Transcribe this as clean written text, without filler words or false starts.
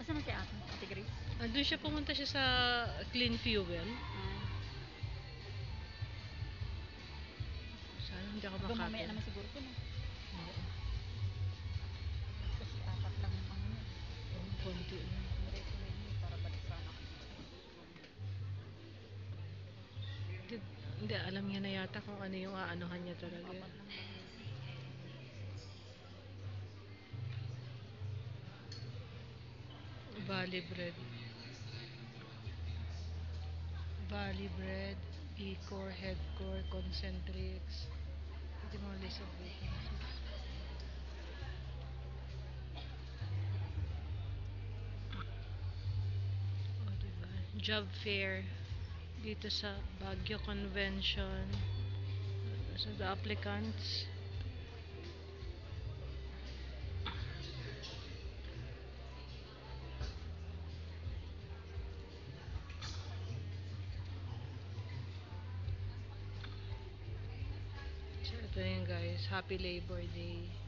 Asa na si ate? Ate Grace? Andun siya, pumunta siya sa Clean Fuel. Sana hindi ako Hanggang mamaya makatulog. naman siguro ko na. Oo. Kasi apat lang yung ano niya. Konti lang. Diretso na yun para balik sana ako. Hindi, alam niya na yata kung ano yung aanuhan niya talaga. Apat lang naman. Valley bread. Valley bread, E-core, Headcore, Concentrix. Ito yung mga list of vacancies. O, diba? Job fair dito sa Baguio Convention. So, the applicants. So, ito yun guys. Happy Labor Day.